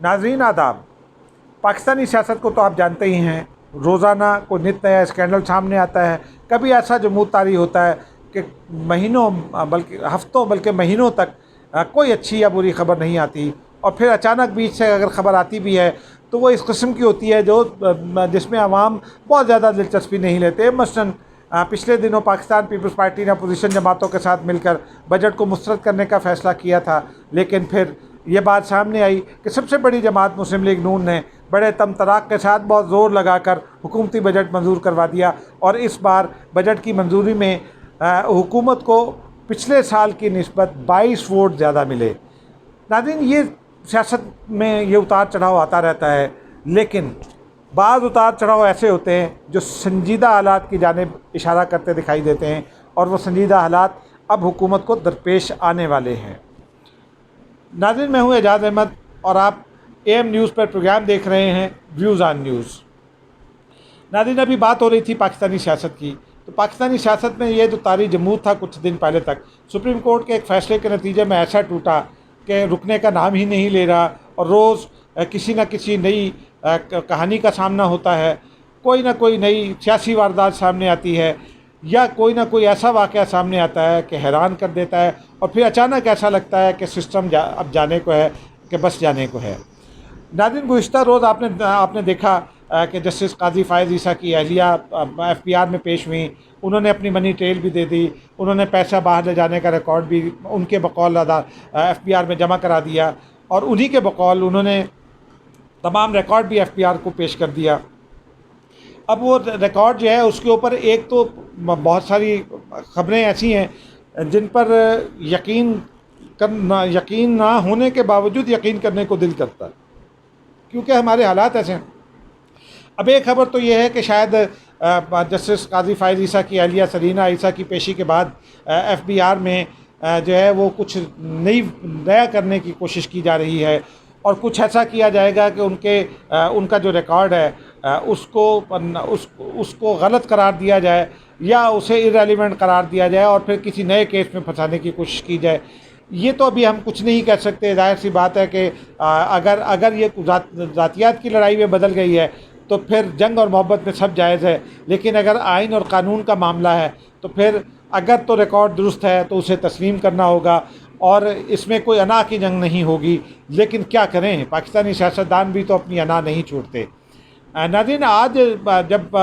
नाज़रीन आदाब। पाकिस्तानी सियासत को तो आप जानते ही हैं, रोज़ाना कोई नित नया स्कैंडल सामने आता है। कभी ऐसा जमूद तारी होता है कि महीनों बल्कि हफ्तों बल्कि महीनों तक कोई अच्छी या बुरी खबर नहीं आती, और फिर अचानक बीच से अगर ख़बर आती भी है तो वो इस किस्म की होती है जो जिसमें आवाम बहुत ज़्यादा दिलचस्पी नहीं लेते। मसलन पिछले दिनों पाकिस्तान पीपल्स पार्टी ने अपोजिशन जमातों के साथ मिलकर बजट को मुस्तरद करने का फ़ैसला किया था, लेकिन फिर ये बात सामने आई कि सबसे बड़ी जमात मुस्लिम लीग नून ने बड़े तमतराक के साथ बहुत ज़ोर लगाकर हुकूमती बजट मंजूर करवा दिया, और इस बार बजट की मंजूरी में हुकूमत को पिछले साल की निस्बत 22 वोट ज़्यादा मिले। नाज़रीन, ये सियासत में ये उतार चढ़ाव आता रहता है, लेकिन बाज़ उतार चढ़ाव ऐसे होते हैं जो संजीदा हालात की जानिब इशारा करते दिखाई देते हैं, और वो संजीदा हालात अब हुकूमत को दरपेश आने वाले हैं। नाज़रीन, मैं हूँ एजाज़ अहमद और आप AM न्यूज़ पर प्रोग्राम देख रहे हैं व्यूज़ ऑन न्यूज़। नाज़रीन, अभी बात हो रही थी पाकिस्तानी सियासत की, तो पाकिस्तानी सियासत में ये जो तारी जमूद था कुछ दिन पहले तक, सुप्रीम कोर्ट के एक फ़ैसले के नतीजे में ऐसा टूटा कि रुकने का नाम ही नहीं ले रहा, और रोज़ किसी न किसी नई कहानी का सामना होता है। कोई ना कोई नई सियासी वारदात सामने आती है, या कोई ना कोई ऐसा वाक़या सामने आता है कि हैरान कर देता है, और फिर अचानक ऐसा लगता है कि सिस्टम अब जाने को है, कि बस जाने को है। नाज़रीन, गुज़िश्ता रोज़ आपने देखा कि जस्टिस काजी फ़ायज़ ईसा की अहलिया FBR में पेश हुई। उन्होंने अपनी मनी ट्रेल भी दे दी, उन्होंने पैसा बाहर ले जाने का रिकॉर्ड भी उनके बकौल FBR में जमा करा दिया, और उन्हीं के बकौल उन्होंने तमाम रिकॉर्ड भी FBR को पेश कर दिया। अब वो रिकॉर्ड जो है उसके ऊपर एक तो बहुत सारी ख़बरें ऐसी हैं जिन पर यकीन ना होने के बावजूद यकीन करने को दिल करता है, क्योंकि हमारे हालात ऐसे हैं। अब एक खबर तो ये है कि शायद जस्टिस काजी फ़ायज़ ईसा की अहलिया सरीना ईसा की पेशी के बाद FBR में जो है वो कुछ नया करने की कोशिश की जा रही है, और कुछ ऐसा किया जाएगा कि उनका जो रिकॉर्ड है उसको गलत करार दिया जाए, या उसे इररेलेवेंट करार दिया जाए, और फिर किसी नए केस में फंसाने की कोशिश की जाए। ये तो अभी हम कुछ नहीं कह सकते। ज़ाहिर सी बात है कि अगर ये ज़ातियात की लड़ाई में बदल गई है तो फिर जंग और मोहब्बत में सब जायज़ है, लेकिन अगर आइन और कानून का मामला है तो फिर अगर तो रिकॉर्ड दुरुस्त है तो उसे तस्लीम करना होगा, और इसमें कोई अना की जंग नहीं होगी। लेकिन क्या करें, पाकिस्तानी सियासतदान भी तो अपनी अना नहीं छोड़ते। नाज़रीन, आज जब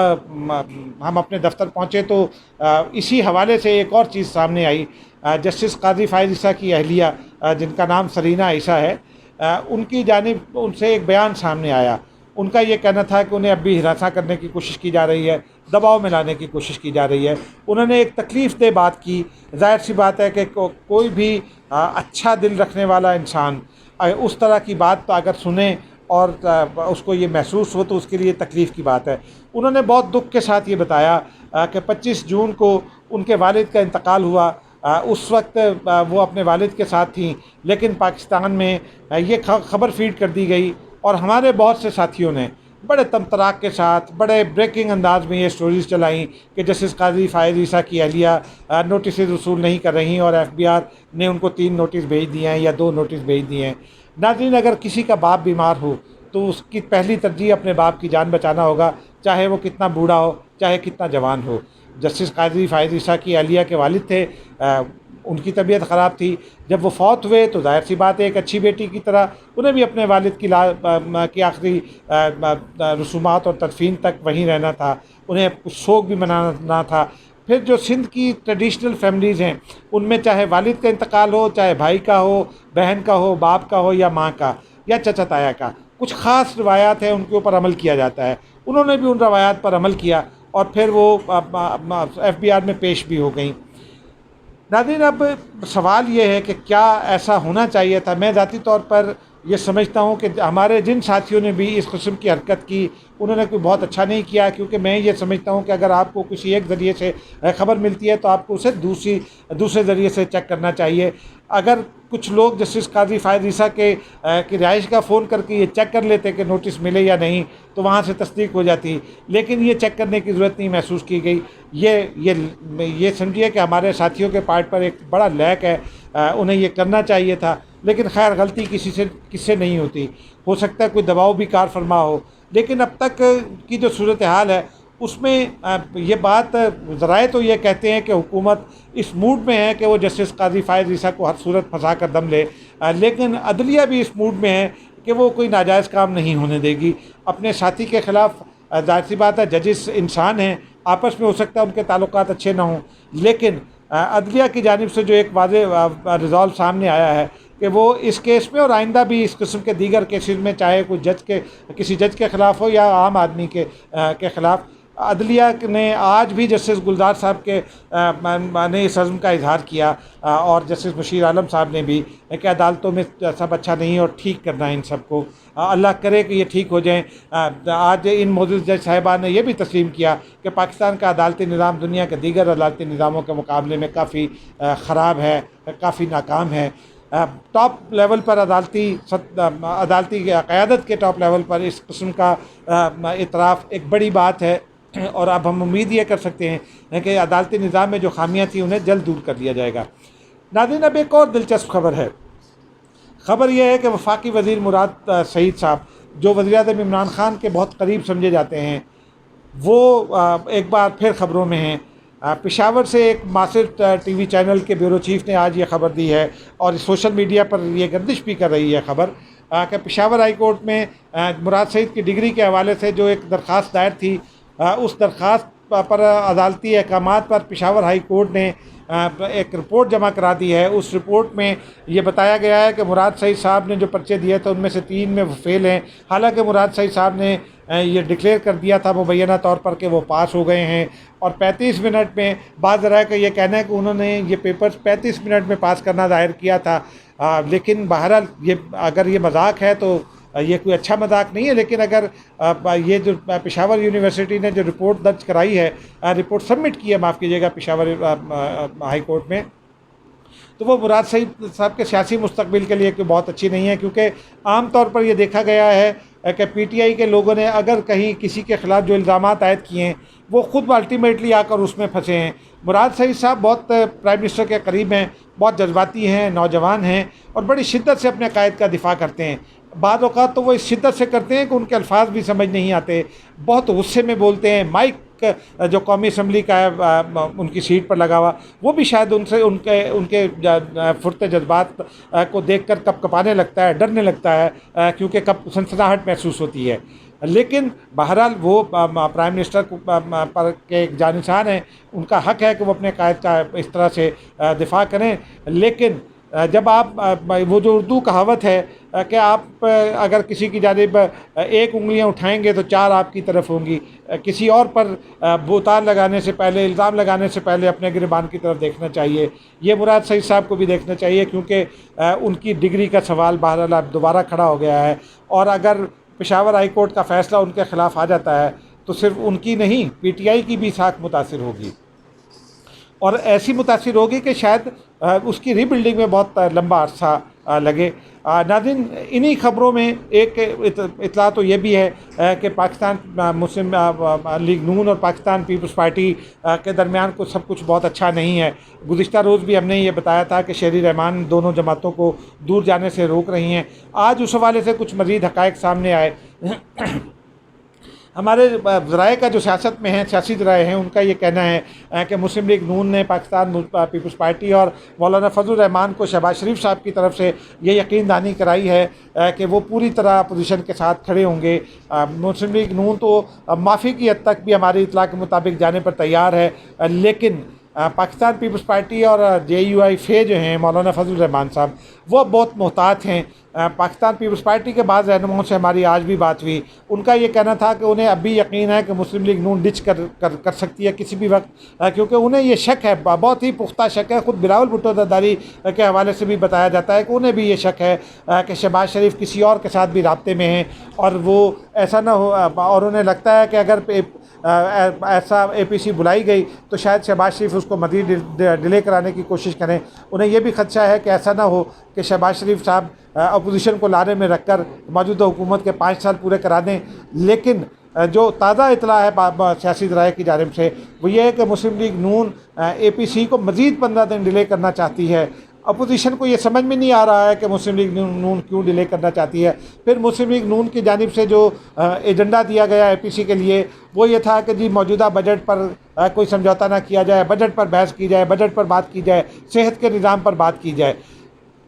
हम अपने दफ्तर पहुँचे तो इसी हवाले से एक और चीज़ सामने आई। जस्टिस काजी फ़ायज़ ईसा की अहलिया जिनका नाम सरीना ईसा है, उनकी जानिब उनसे एक बयान सामने आया। उनका ये कहना था कि उन्हें अब भी हिरासा करने की कोशिश की जा रही है, दबाव में लाने की कोशिश की जा रही है। उन्होंने एक तकलीफ़ दे बात की। ज़ाहिर सी बात है कि कोई भी अच्छा दिल रखने वाला इंसान उस तरह की बात तो अगर सुने और उसको ये महसूस हो तो उसके लिए तकलीफ़ की बात है। उन्होंने बहुत दुख के साथ ये बताया कि 25 जून को उनके वालिद का इंतकाल हुआ। उस वक्त वो अपने वालिद के साथ थीं, लेकिन पाकिस्तान में ये खबर फीड कर दी गई, और हमारे बहुत से साथियों ने बड़े तमतराक के साथ बड़े ब्रेकिंग अंदाज में ये स्टोरीज़ चलाई कि जस्टिस काजी फ़ायज़ ईसा की अहलिया नोटिस वसूल नहीं कर रही, और FBR ने उनको 3 नोटिस भेज दिए हैं या 2 नोटिस भेज दिए हैं। नाज़रीन, अगर किसी का बाप बीमार हो तो उसकी पहली तरजीह अपने बाप की जान बचाना होगा, चाहे वो कितना बूढ़ा हो, चाहे कितना जवान हो। जस्टिस काजी फ़ायज़ ईसा की अहलिया के वालिद थे, उनकी तबीयत ख़राब थी। जब वो फौत हुए तो ज़ाहिर सी बात है एक अच्छी बेटी की तरह उन्हें भी अपने वालिद की आखिरी रसूमात और तदफीन तक वहीं रहना था, उन्हें कुछ शोक भी मनाना था। फिर जो सिंध की ट्रेडिशनल फैमिलीज़ हैं उनमें चाहे वालिद का इंतकाल हो, चाहे भाई का हो, बहन का हो, बाप का हो, या माँ का या चचा ताया का, कुछ ख़ास रवायात हैं उनके ऊपर अमल किया जाता है। उन्होंने भी उन रवायात पर अमल किया, और फिर वो FBR में पेश भी हो गई। नाज़रीन, अब सवाल ये है कि क्या ऐसा होना चाहिए था। मैं ज़ाती तौर पर ये समझता हूँ कि हमारे जिन साथियों ने भी इस किस्म की हरकत की उन्होंने कोई बहुत अच्छा नहीं किया, क्योंकि मैं ये समझता हूँ कि अगर आपको किसी एक ज़रिए से ख़बर मिलती है तो आपको उसे दूसरे ज़रिए से चेक करना चाहिए। अगर कुछ लोग जस्टिस काजी फ़ायज़ ईसा की रिहाइश का फ़ोन करके ये चेक कर लेते कि नोटिस मिले या नहीं, तो वहाँ से तस्दीक हो जाती, लेकिन ये चेक करने की ज़रूरत नहीं महसूस की गई। ये समझिए कि हमारे साथियों के पार्ट पर एक बड़ा लैक है, उन्हें ये करना चाहिए था। लेकिन खैर गलती किससे नहीं होती, हो सकता है कोई दबाव भी कार फरमा हो। लेकिन अब तक की जो सूरत हाल है उसमें ये बात ज़राए तो ये कहते हैं कि हुकूमत इस मूड में है कि वो जस्टिस काजी फ़ायज़ ईसा को हर सूरत फंसा कर दम ले, लेकिन अदलिया भी इस मूड में है कि वो कोई नाजायज़ काम नहीं होने देगी अपने साथी के ख़िलाफ़। ज़ाहिर सी बात है, जजिस इंसान हैं, आपस में हो सकता है उनके ताल्लुकात अच्छे ना हों, लेकिन अदलिया की जानिब से जो एक वाज़े रिज़ॉल्व सामने आया है कि वो इस केस में और आइंदा भी इस किस्म के दीगर केसेस में, चाहे कोई किसी जज के ख़िलाफ़ हो या आम आदमी के ख़िलाफ़, अदलिया ने आज भी जस्टिस गुलजार साहब ने इस अज़्म का इजहार किया और जस्टिस बशीर आलम साहब ने भी कि अदालतों में सब अच्छा नहीं है और ठीक करना है इन सबको। अल्लाह करे कि ये ठीक हो जाएँ। आज इन मोअज़्ज़ज़ जज साहिबान ने यह भी तस्लीम किया कि पाकिस्तान का अदालती निज़ाम दुनिया के दीगर अदालती निज़ामों के मुकाबले में काफ़ी ख़राब है, काफ़ी नाकाम है। टॉप लेवल पर अदालती क़यादत के टॉप लेवल पर इस किस्म का इतराफ़ एक बड़ी बात है और अब हम उम्मीद ये कर सकते हैं कि अदालती निज़ाम में जो खामियाँ थी उन्हें जल्द दूर कर लिया जाएगा। नाज़रीन, अब एक और दिलचस्प खबर है। ख़बर यह है कि वफाकी वज़ीर मुराद सईद साहब, जो वज़ीर-ए-आज़म इमरान ख़ान के बहुत करीब समझे जाते हैं, वो एक बार फिर ख़बरों में हैं। पेशावर से एक मासिर टीवी चैनल के ब्यूरो चीफ़ ने आज ये ख़बर दी है और सोशल मीडिया पर यह गर्दिश भी कर रही है ख़बर कि पेशावर हाई कोर्ट में मुराद सईद की डिग्री के हवाले से जो एक दरख्वास्त दायर थी, उस दरख्वास्त पर अदालती अहकामात पर पेशावर हाई कोर्ट ने एक रिपोर्ट जमा करा दी है। उस रिपोर्ट में ये बताया गया है कि मुराद सईद साहब ने जो पर्चे दिए थे उनमें से 3 में वो फेल हैं। हालांकि मुराद सईद साहब ने ये डिक्लेयर कर दिया था मुबैना तौर पर कि वो पास हो गए हैं और 35 मिनट में, बाज़ ज़रा का ये कहना है कि उन्होंने ये पेपर्स 35 मिनट में पास करना ज़ाहिर किया था। लेकिन बहरहाल अगर ये मजाक है तो ये कोई अच्छा मजाक नहीं है। लेकिन अगर ये जो पेशावर यूनिवर्सिटी ने जो रिपोर्ट दर्ज कराई है, रिपोर्ट सबमिट की है, माफ़ कीजिएगा, पेशावर हाई कोर्ट में, तो वो मुराद सईद साहब के सियासी मुस्तकबिल के लिए बहुत अच्छी नहीं है। क्योंकि आम तौर पर यह देखा गया है कि PTI के लोगों ने अगर कहीं किसी के ख़िलाफ़ जो इल्ज़ामात आयद किए हैं वो ख़ुद अल्टीमेटली आकर उसमें फंसे हैं। मुराद सईद साहब बहुत प्राइम मिनिस्टर के करीब हैं, बहुत जज्बाती हैं, नौजवान हैं और बड़ी शिद्दत से अपने कायद का दिफ़ा करते हैं। बाद औक़ात तो वो इस शिद्दत से करते हैं कि उनके अल्फाज भी समझ नहीं आते, बहुत गुस्से में बोलते हैं। माइक जो कौमी असम्बली का है उनकी सीट पर लगा हुआ, वो भी शायद उनके फुर्ते जज्बात को देखकर कपकपाने लगता है, डरने लगता है, क्योंकि सनसनाहट महसूस होती है। लेकिन बहरहाल वो प्राइम मिनिस्टर पर के एक जानिसार हैं, उनका हक़ है कि वो अपने कायद का इस तरह से दिफा करें। लेकिन जब आप वो जो उर्दू कहावत है कि आप अगर किसी की जानिब एक उंगलियां उठाएंगे तो 4 आपकी तरफ होंगी, किसी और पर बोतान लगाने से पहले, इल्ज़ाम लगाने से पहले अपने गिरबान की तरफ देखना चाहिए। ये मुराद सईद साहब को भी देखना चाहिए, क्योंकि उनकी डिग्री का सवाल बहरहाल अब दोबारा खड़ा हो गया है। और अगर पेशावर हाई कोर्ट का फ़ैसला उनके ख़िलाफ़ आ जाता है तो सिर्फ उनकी नहीं, PTI की भी साख मुतासिर होगी और ऐसी मुतासिर होगी कि शायद उसकी रीबिल्डिंग में बहुत लंबा अरसा लगे। नाज़रीन, इन्हीं ख़बरों में एक इतला तो ये भी है कि पाकिस्तान मुस्लिम लीग नून और पाकिस्तान पीपल्स पार्टी के दरमियान को सब कुछ बहुत अच्छा नहीं है। गुज़िश्ता रोज़ भी हमने ये बताया था कि शहरी रहमान दोनों जमातों को दूर जाने से रोक रही हैं। आज उस हवाले से कुछ मज़ीद हक़ाइक़ सामने आए। हमारे ज़राए का जो सियासत में है, सियासी ज़राए हैं, उनका ये कहना है कि मुस्लिम लीग नून ने पाकिस्तान पीपल्स पार्टी और मौलाना फजलुर रहमान को शहबाज शरीफ साहब की तरफ से ये यकीन दहानी कराई है कि वो पूरी तरह अपोजिशन के साथ खड़े होंगे। मुस्लिम लीग नून तो माफ़ी की हद तक भी हमारी इतला के मुताबिक जाने पर तैयार है, लेकिन पाकिस्तान पीपल्स पार्टी और JUI फे जो हैं मौलाना फजलुर रहमान साहब, वो बहुत मोहतात हैं। पाकिस्तान पीपल्स पार्टी के बाद रहनुमाओं से हमारी आज भी बात हुई, उनका ये कहना था कि उन्हें अभी यकीन है कि मुस्लिम लीग नून डिच कर सकती है किसी भी वक्त, क्योंकि उन्हें ये शक है, बहुत ही पुख्ता शक है। ख़ुद बिलावल भुट्टो ज़रदारी के हवाले से भी बताया जाता है कि उन्हें भी ये शक है कि शहबाज शरीफ किसी और के साथ भी राब्ते में हैं और वो ऐसा ना हो, और उन्हें लगता है कि अगर ऐसा APC बुलाई गई तो शायद शहबाज शरीफ उसको मज़ीद डिले कराने की कोशिश करें। उन्हें यह भी खदशा है कि ऐसा ना हो कि शहबाज शरीफ साहब अपोजिशन को लारे में रख कर मौजूदा हुकूमत के 5 साल पूरे करा दें। लेकिन जो ताज़ा इतला है सियासी ज़राए की जानिब से वो ये है कि मुस्लिम लीग नून APC को मज़ीद 15 दिन डिले करना चाहती है अपोजिशन को ये समझ में नहीं आ रहा है कि मुस्लिम लीग नून क्यों डिले करना चाहती है। फिर मुस्लिम लीग नून की जानिब से जो एजेंडा दिया गया APC के लिए वो ये था कि जी मौजूदा बजट पर कोई समझौता ना किया जाए, बजट पर बहस की जाए, बजट पर बात की जाए, सेहत के निज़ाम पर बात की जाए।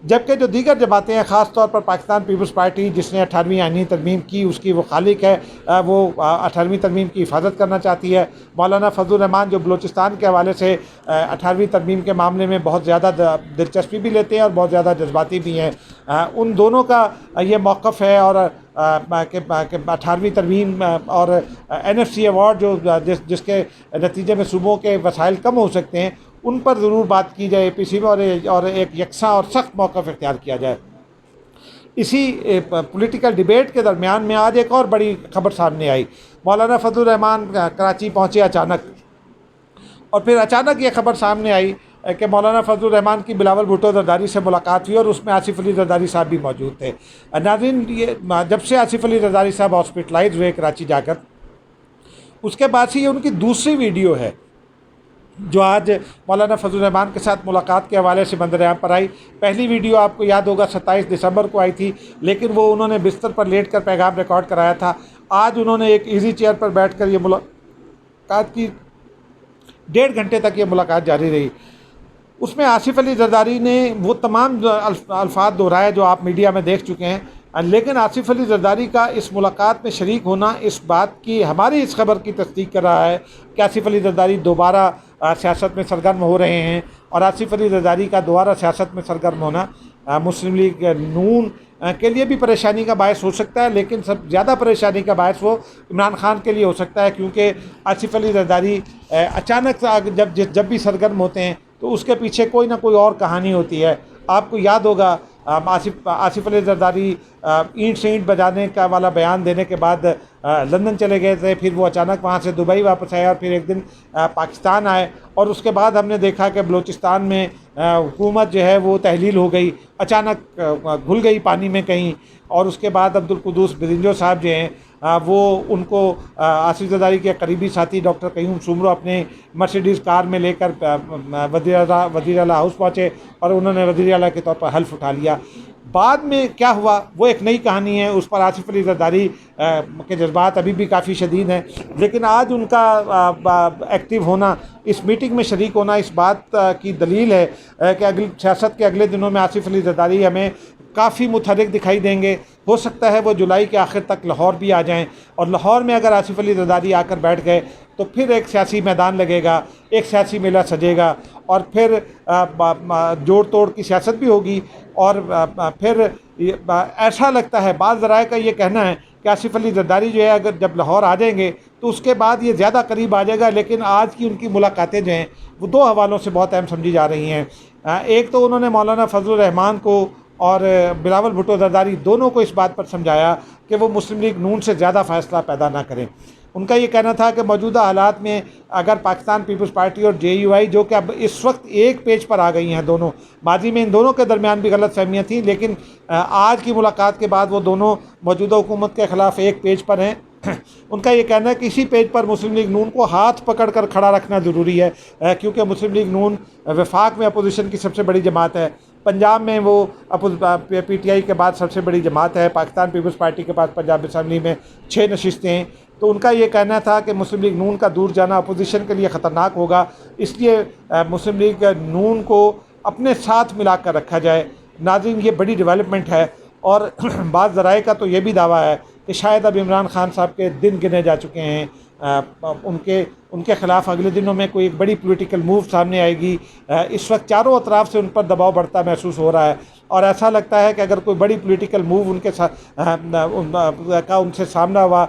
जबकि जो दीगर जमातें हैं, ख़ास तौर पर पाकिस्तान पीपल्स पार्टी जिसने 18वीं आइनी तरमीम की, उसकी वो खालिक है, वो 18वीं तरमीम की हिफाजत करना चाहती है। मौलाना फजलुर रहमान जो बलूचिस्तान के हवाले से 18वीं तरमीम के मामले में बहुत ज़्यादा दिलचस्पी भी लेते हैं और बहुत ज़्यादा जज्बाती भी हैं, उन दोनों का ये मौक़िफ़ है। और 18वीं तरमीम और NFC अवार्ड जिसके नतीजे में सूबों के वसाइल कम हो सकते हैं, उन पर ज़रूर बात की जाए APC में, और एक यकसा और सख्त मौक़िफ़ इख्तियार किया जाए। इसी पॉलिटिकल डिबेट के दरमियान में आज एक और बड़ी खबर सामने आई। मौलाना फजलुर रहमान कराची पहुँचे अचानक, और फिर अचानक ये खबर सामने आई कि मौलाना फजलुर रहमान की बिलावल भुट्टो जरदारी से मुलाकात हुई और उसमें आसिफ अली जरदारी साहब भी मौजूद थे। नाज़रीन, ये जब से आसिफ अली जरदारी साहब हॉस्पिटलाइज हुए कराची जाकर, उसके बाद से ये उनकी दूसरी वीडियो है जो आज मौलाना फजलुर रहमान के साथ मुलाकात के हवाले से मंजर-ए-आम पर आई। पहली वीडियो आपको याद होगा 27 दिसंबर को आई थी, लेकिन वो उन्होंने बिस्तर पर लेट कर पैगाम रिकॉर्ड कराया था। आज उन्होंने एक इजी चेयर पर बैठ कर ये मुलाकात की। 1.5 घंटे तक ये मुलाकात जारी रही। उसमें आसिफ अली जरदारी ने वो तमाम अल्फाज दोहराए जो आप मीडिया में देख चुके हैं, लेकिन आसिफ अली जरदारी का इस मुलाकात में शरीक होना इस बात की, हमारी इस खबर की तस्दीक कर रहा है कि आसिफ अली जरदारी दोबारा सियासत में सरगर्म हो रहे हैं। और आसिफ अली जरदारी का दोबारा सियासत में सरगर्म होना मुस्लिम लीग नून के लिए भी परेशानी का बायस हो सकता है, लेकिन सब ज़्यादा परेशानी का बायस वो इमरान खान के लिए हो सकता है, क्योंकि आसिफ अली जरदारी अचानक जब भी सरगर्म होते हैं तो उसके पीछे कोई ना कोई और कहानी होती है। आपको याद होगा आसिफ अली जरदारी ईंट से ईंट बजाने का वाला बयान देने के बाद लंदन चले गए थे, फिर वो अचानक वहाँ से दुबई वापस आए और फिर एक दिन पाकिस्तान आए, और उसके बाद हमने देखा कि बलूचिस्तान में हुकूमत जो है वो तहलील हो गई, अचानक घुल गई पानी में कहीं। और उसके बाद अब्दुल कुद्दूस बिरिंजो साहब जो हैं वो उनको आसिफ जरदारी के करीबी साथी डॉक्टर क़य्यूम सुमरो अपने मर्सिडीज़ कार में लेकर वज़ीर आला हाउस पहुँचे और उन्होंने वज़ीर आला के तौर पर हल्फ उठा लिया। बाद में क्या हुआ वो एक नई कहानी है, उस पर आसिफ अली जरदारी के जज्बात अभी भी काफ़ी शदीद हैं, लेकिन आज उनका एक्टिव होना, इस मीटिंग में शरीक होना, इस बात की दलील है कि अगली सियासत के अगले दिनों में आसिफ अली जरदारी हमें काफ़ी मुतहरिक दिखाई देंगे। हो सकता है वो जुलाई के आखिर तक लाहौर भी आ जाएं, और लाहौर में अगर आसिफ अली जरदारी आकर बैठ गए तो फिर एक सियासी मैदान लगेगा, एक सियासी मेला सजेगा, और फिर जोड़ तोड़ की सियासत भी होगी। और फिर ऐसा लगता है, बाज़ ज़राए का ये कहना है कि आसिफ अली जरदारी जो है अगर जब लाहौर आ जाएंगे तो उसके बाद ये ज़्यादा करीब आ जाएगा। लेकिन आज की उनकी मुलाकातें जो हैं वो दो हवालों से बहुत अहम समझी जा रही हैं। एक तो उन्होंने मौलाना फजलुर रहमान को और बिलावल भुट्टो जरदारी दोनों को इस बात पर समझाया कि वो मुस्लिम लीग नून से ज़्यादा फ़ैसला पैदा ना करें। उनका ये कहना था कि मौजूदा हालात में अगर पाकिस्तान पीपल्स पार्टी और JUI, जो कि अब इस वक्त एक पेज पर आ गई हैं दोनों, माजी में इन दोनों के दरमियान भी गलत फहमियाँ थीं, लेकिन आज की मुलाकात के बाद वो दोनों मौजूदा हुकूमत के ख़िलाफ़ एक पेज पर हैं। उनका ये कहना है कि इसी पेज पर मुस्लिम लीग नून को हाथ पकड़ कर खड़ा रखना ज़रूरी है, क्योंकि मुस्लिम लीग नून वफाक में अपोजिशन की सबसे बड़ी जमात है। पंजाब में वो PTI के बाद सबसे बड़ी जमात है। पाकिस्तान पीपल्स पार्टी के पास पंजाब असम्बली में 6 नशिस्तें हैं। तो उनका ये कहना था कि मुस्लिम लीग नून का दूर जाना अपोजिशन के लिए ख़तरनाक होगा, इसलिए मुस्लिम लीग नून को अपने साथ मिला कर रखा जाए। नाज़रीन, ये बड़ी डेवलपमेंट है, और बाज़ ज़राए का तो ये भी दावा है कि शायद अब इमरान खान साहब के दिन गिने जा चुके हैं। उनके ख़िलाफ़ अगले दिनों में कोई एक बड़ी पॉलिटिकल मूव सामने आएगी। इस वक्त चारों अतराफ से उन पर दबाव बढ़ता महसूस हो रहा है, और ऐसा लगता है कि अगर कोई बड़ी पॉलिटिकल मूव उनके साथ उनसे सामना हुआ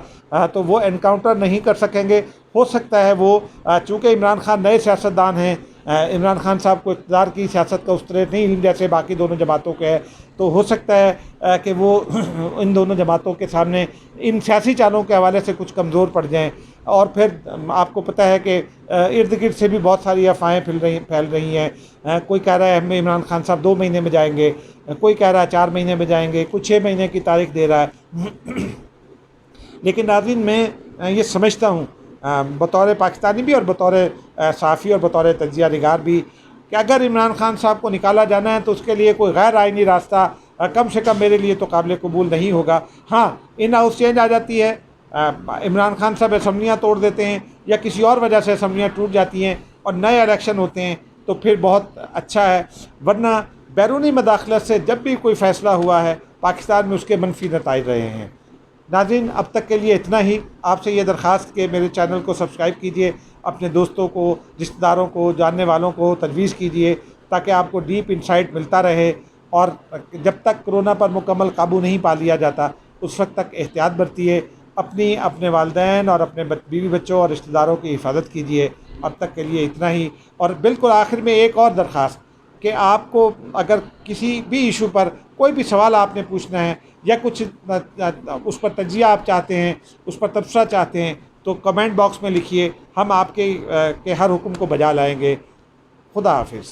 तो वो एनकाउंटर नहीं कर सकेंगे। हो सकता है वो, चूँकि इमरान खान नए सियासतदान हैं, इमरान खान साहब को इक़्तिदार की सियासत का उस तरह नहीं जैसे बाकी दोनों जमातों के है, तो हो सकता है कि वो इन दोनों जमातों के सामने इन सियासी चालों के हवाले से कुछ कमज़ोर पड़ जाएं। और फिर आपको पता है कि इर्द गिर्द से भी बहुत सारी अफवाहें फैल रही हैं। कोई कह रहा है हमें इमरान खान साहब 2 महीने में जाएंगे, कोई कह रहा है 4 महीने में जाएंगे, कुछ 6 महीने की तारीख दे रहा है। लेकिन नाज़रीन, मैं ये समझता हूँ बतौर पाकिस्तानी भी और बतौर सहाफ़ी और बतौर तज्ज़िया निगार भी, कि अगर इमरान खान साहब को निकाला जाना है तो उसके लिए कोई गैर आइनी रास्ता कम से कम मेरे लिए तो काबिल कबूल नहीं होगा। हाँ, इन हाउस चेंज आ जाती है, इमरान खान साहब असम्बलियाँ तोड़ देते हैं या किसी और वजह से असम्बलियाँ टूट जाती हैं और नए इलेक्शन होते हैं तो फिर बहुत अच्छा है, वरना बैरूनी मदाखलत से जब भी कोई फ़ैसला हुआ है पाकिस्तान में उसके मनफी नताइज रहे हैं। नाज़रीन, अब तक के लिए इतना ही। आपसे ये दरख्वास्त कि मेरे चैनल को सब्सक्राइब कीजिए, अपने दोस्तों को, रिश्तेदारों को, जानने वालों को तजवीज़ कीजिए ताकि आपको डीप इंसाइट मिलता रहे। और जब तक कोरोना पर मुकम्मल काबू नहीं पा लिया जाता उस वक्त तक एहतियात बरतिए, अपनी, अपने वालिदैन और अपने बीवी बच्चों और रिश्तेदारों की हिफाजत कीजिए। अब तक के लिए इतना ही। और बिल्कुल आखिर में एक और दरख्वास्त कि आपको अगर किसी भी इशू पर कोई भी सवाल आपने पूछना है या कुछ उस पर तजिया आप चाहते हैं, उस पर तबसरा चाहते हैं तो कमेंट बॉक्स में लिखिए, हम आपके के हर हुक्म को बजा लाएंगे। खुदा हाफिज़।